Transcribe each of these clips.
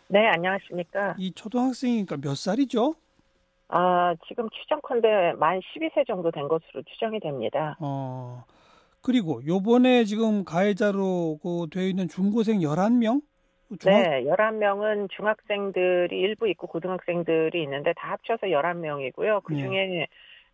네, 안녕하십니까. 이 초등학생이니까 몇 살이죠? 지금 추정컨대 만 12세 정도 된 것으로 추정이 됩니다. 어, 그리고 요번에 지금 가해자로 되어 있는 중고생 11명? 네, 11명은 중학생들이 일부 있고 고등학생들이 있는데 다 합쳐서 11명이고요. 예, 그중에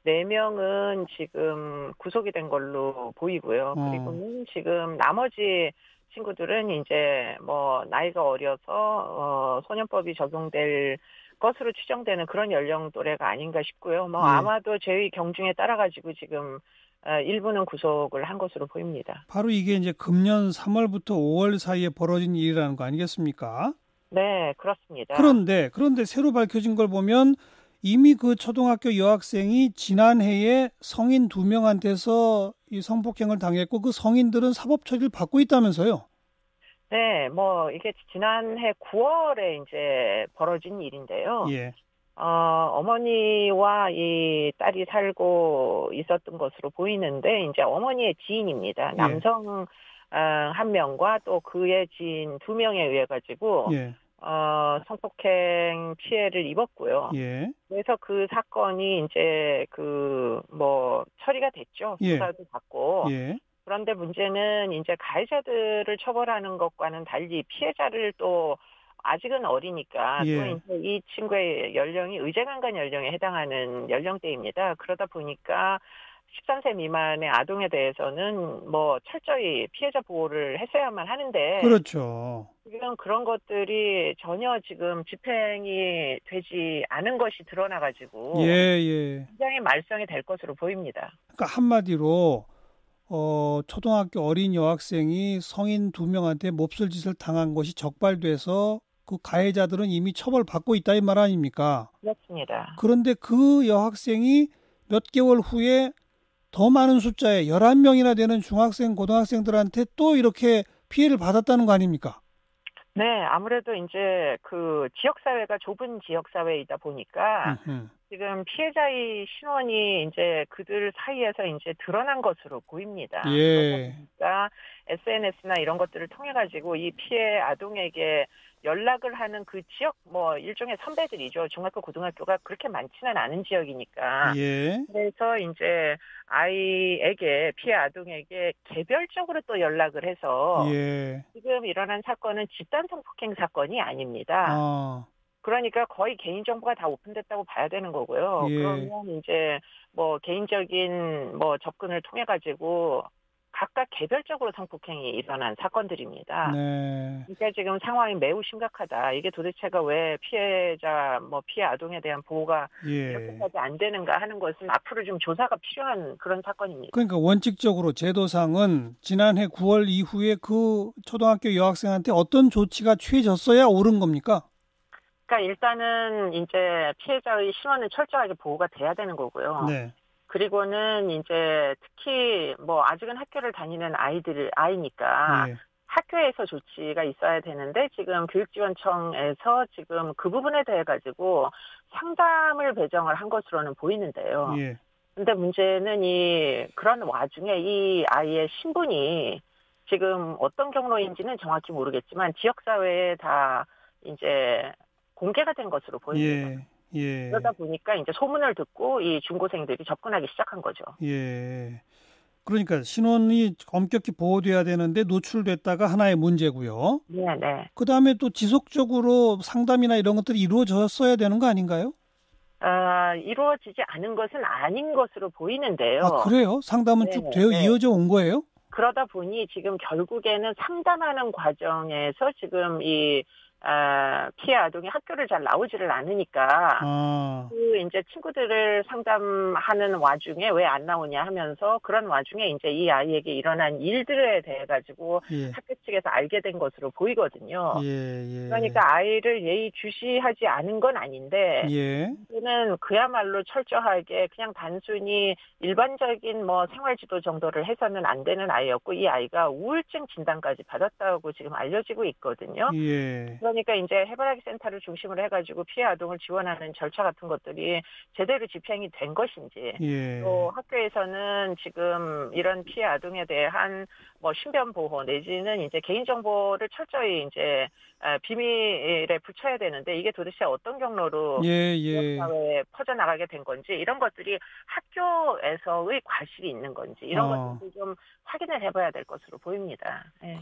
4명은 지금 구속이 된 걸로 보이고요. 어, 그리고는 지금 나머지 친구들은 이제 뭐 나이가 어려서 소년법이 적용될 것으로 추정되는 그런 연령 또래가 아닌가 싶고요. 뭐 예. 아마도 죄의 경중에 따라 가지고 지금 일부는 구속을 한 것으로 보입니다. 바로 이게 이제 금년 3월부터 5월 사이에 벌어진 일이라는 거 아니겠습니까? 네, 그렇습니다. 그런데 새로 밝혀진 걸 보면 이미 그 초등학교 여학생이 지난해에 성인 2명한테서 이 성폭행을 당했고 그 성인들은 사법 처리를 받고 있다면서요? 네, 뭐, 이게 지난해 9월에 이제 벌어진 일인데요. 예, 어머니와 이 딸이 살고 있었던 것으로 보이는데, 이제 어머니의 지인입니다. 예, 남성, 한 명과 또 그의 지인 2명에 의해 가지고, 예, 성폭행 피해를 입었고요. 예, 그래서 그 사건이 이제 처리가 됐죠. 예, 수사도 받고. 예, 그런데 문제는 이제 가해자들을 처벌하는 것과는 달리 피해자를 또 아직은 어리니까 또 예. 이제 이 친구의 연령이 의제강간 연령에 해당하는 연령대입니다. 그러다 보니까 13세 미만의 아동에 대해서는 뭐 철저히 피해자 보호를 했어야만 하는데 그렇죠. 지금 그런 것들이 전혀 지금 집행이 되지 않은 것이 예, 드러나가지고 예. 굉장히 말썽이 될 것으로 보입니다. 그러니까 한마디로 초등학교 어린 여학생이 성인 2명한테 몹쓸 짓을 당한 것이 적발돼서 그 가해자들은 이미 처벌받고 있다 이 말 아닙니까? 그렇습니다. 그런데 그 여학생이 몇 개월 후에 더 많은 숫자의 11명이나 되는 중학생, 고등학생들한테 또 이렇게 피해를 받았다는 거 아닙니까? 네, 아무래도 이제 그 지역사회가 좁은 지역사회이다 보니까 음흠. 지금 피해자의 신원이 이제 그들 사이에서 이제 드러난 것으로 보입니다. 그러다 예, 보니까 SNS나 이런 것들을 통해 가지고 이 피해 아동에게 연락을 하는 그 지역 뭐 일종의 선배들이죠. 중학교, 고등학교가 그렇게 많지는 않은 지역이니까. 예, 그래서 이제 아이에게 피해 아동에게 개별적으로 또 연락을 해서 예, 지금 일어난 사건은 집단 성폭행 사건이 아닙니다. 아, 그러니까 거의 개인정보가 다 오픈됐다고 봐야 되는 거고요. 예, 그러면 이제 뭐 개인적인 뭐 접근을 통해 가지고 각각 개별적으로 성폭행이 일어난 사건들입니다. 네. 그러니까 지금 상황이 매우 심각하다. 이게 도대체가 왜 피해자, 뭐 피해 아동에 대한 보호가 예. 이렇게까지 안 되는가 하는 것은 앞으로 좀 조사가 필요한 그런 사건입니다. 그러니까 원칙적으로 제도상은 지난해 9월 이후에 그 초등학교 여학생한테 어떤 조치가 취해졌어야 옳은 겁니까? 그러니까 일단은 이제 피해자의 신원은 철저하게 보호가 돼야 되는 거고요. 네. 그리고는 이제 특히 뭐 아직은 학교를 다니는 아이니까 예. 학교에서 조치가 있어야 되는데 지금 교육지원청에서 지금 그 부분에 대해 가지고 상담을 배정을 한 것으로는 보이는데요. 예. 근데 문제는 그런 와중에 이 아이의 신분이 지금 어떤 경로인지는 정확히 모르겠지만 지역사회에 다 이제 공개가 된 것으로 보입니다. 예. 예. 그러다 보니까 이제 소문을 듣고 이 중고생들이 접근하기 시작한 거죠. 예. 그러니까 신원이 엄격히 보호돼야 되는데 노출됐다가 하나의 문제고요. 네, 네. 그다음에 또 지속적으로 상담이나 이런 것들이 이루어졌어야 되는 거 아닌가요? 이루어지지 않은 것은 아닌 것으로 아, 보이는데요. 그래요? 상담은 네, 쭉 되어 네. 이어져 온 거예요? 그러다 보니 지금 결국에는 상담하는 과정에서 지금 피해 아동이 학교를 잘 나오지를 않으니까 아, 그 이제 친구들을 상담하는 와중에 왜 안 나오냐 하면서 그런 와중에 이제 이 아이에게 일어난 일들에 대해 가지고 예. 학교 측에서 알게 된 것으로 보이거든요. 예, 예. 그러니까 아이를 예의주시하지 않은 건 아닌데 예. 이는 그야말로 철저하게 그냥 단순히 일반적인 뭐 생활지도 정도를 해서는 안 되는 아이였고 이 아이가 우울증 진단까지 받았다고 지금 알려지고 있거든요. 예. 그러니까 이제 해바라기 센터를 중심으로 해가지고 피해 아동을 지원하는 절차 같은 것들이 제대로 집행이 된 것인지, 예. 또 학교에서는 지금 이런 피해 아동에 대한 뭐 신변 보호 내지는 이제 개인 정보를 철저히 이제 비밀에 붙여야 되는데 이게 도대체 어떤 경로로 예, 지역 예. 사회에 퍼져나가게 된 건지, 이런 것들이 학교에서의 과실이 있는 건지 이런 것들도 좀 확인을 해봐야 될 것으로 보입니다. 예.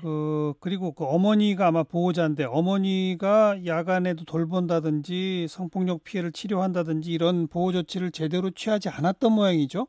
그리고 그 어머니가 아마 보호자인데 어머니가 야간에도 돌본다든지 성폭력 피해를 치료한다든지 이런 보호 조치를 제대로 취하지 않았던 모양이죠?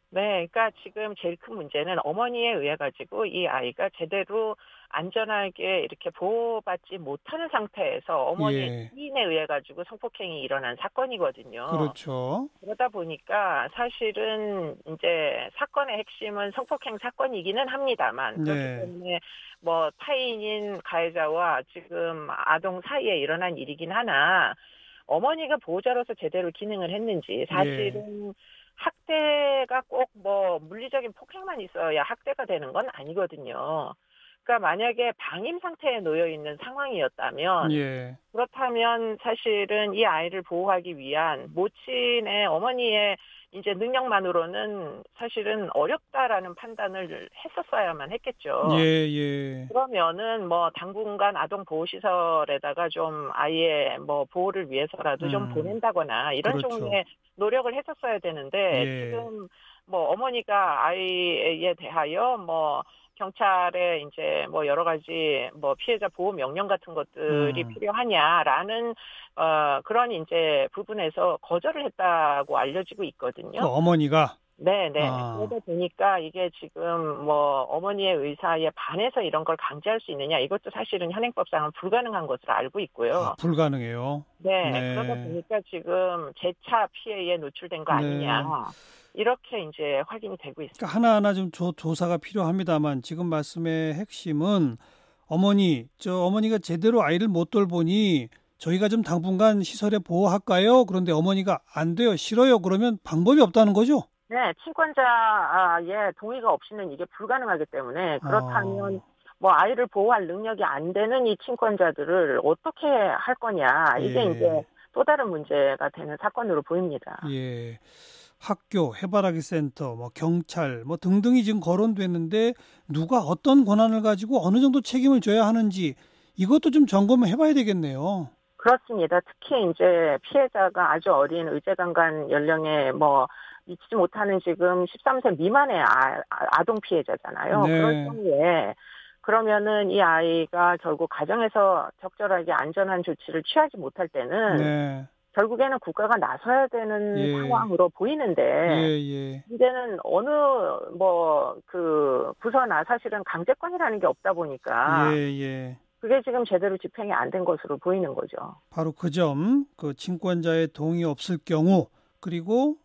네, 그러니까 지금 제일 큰 문제는 어머니에 의해 가지고 이 아이가 제대로 안전하게 이렇게 보호받지 못하는 상태에서 어머니의 예. 지인에 의해 가지고 성폭행이 일어난 사건이거든요. 그렇죠. 그러다 보니까 사실은 이제 사건의 핵심은 성폭행 사건이기는 합니다만, 그렇기 네. 때문에 뭐 타인인 가해자와 지금 아동 사이에 일어난 일이긴 하나, 어머니가 보호자로서 제대로 기능을 했는지, 사실은 학대가 꼭 뭐 물리적인 폭행만 있어야 학대가 되는 건 아니거든요. 그러니까 만약에 방임 상태에 놓여 있는 상황이었다면, 예. 그렇다면 사실은 이 아이를 보호하기 위한 모친의 어머니의 이제 능력만으로는 사실은 어렵다라는 판단을 했었어야만 했겠죠. 예, 예. 그러면은 뭐 당분간 아동 보호 시설에다가 좀 아이의 뭐 보호를 위해서라도 좀 보낸다거나 이런 그렇죠. 종류의 노력을 했었어야 되는데, 예. 지금 뭐 어머니가 아이에 대하여 뭐 경찰에 이제 뭐 여러 가지 뭐 피해자 보호 명령 같은 것들이 필요하냐라는 그런 이제 부분에서 거절을 했다고 알려지고 있거든요. 그 어머니가 네네. 그러다 보니까 이게 지금 뭐 어머니의 의사에 반해서 이런 걸 강제할 수 있느냐, 이것도 사실은 현행법상은 불가능한 것으로 알고 있고요. 불가능해요. 네. 그러다 보니까 지금 재차 피해에 노출된 거 아니냐, 이렇게 이제 확인이 되고 있습니다. 그러니까 하나하나 좀 조사가 필요합니다만 지금 말씀의 핵심은 어머니가 제대로 아이를 못 돌보니 저희가 좀 당분간 시설에 보호할까요? 그런데 어머니가 안 돼요, 싫어요. 그러면 방법이 없다는 거죠? 네, 친권자의 동의가 없이는 이게 불가능하기 때문에, 그렇다면 뭐 아이를 보호할 능력이 안 되는 이 친권자들을 어떻게 할 거냐, 이게 이제 또 다른 문제가 되는 사건으로 보입니다. 예. 학교, 해바라기 센터, 뭐 경찰, 뭐 등등이 지금 거론됐는데 누가 어떤 권한을 가지고 어느 정도 책임을 져야 하는지 이것도 좀 점검을 해봐야 되겠네요. 그렇습니다. 특히 이제 피해자가 아주 어린 의제강간 연령에 뭐 미치지 못하는 지금 13세 미만의 아동 피해자잖아요. 네. 그럴 경우에 그러면은 이 아이가 결국 가정에서 적절하게 안전한 조치를 취하지 못할 때는 결국에는 국가가 나서야 되는 상황으로 보이는데, 이제는 어느 뭐 그 부서나 사실은 강제권이라는 게 없다 보니까 그게 지금 제대로 집행이 안 된 것으로 보이는 거죠. 바로 그 점, 그 친권자의 동의 없을 경우, 그리고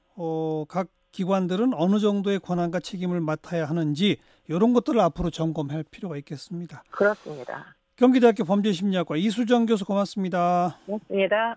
각 기관들은 어느 정도의 권한과 책임을 맡아야 하는지 이런 것들을 앞으로 점검할 필요가 있겠습니다. 그렇습니다. 경기대학교 범죄심리학과 이수정 교수 고맙습니다. 고맙습니다.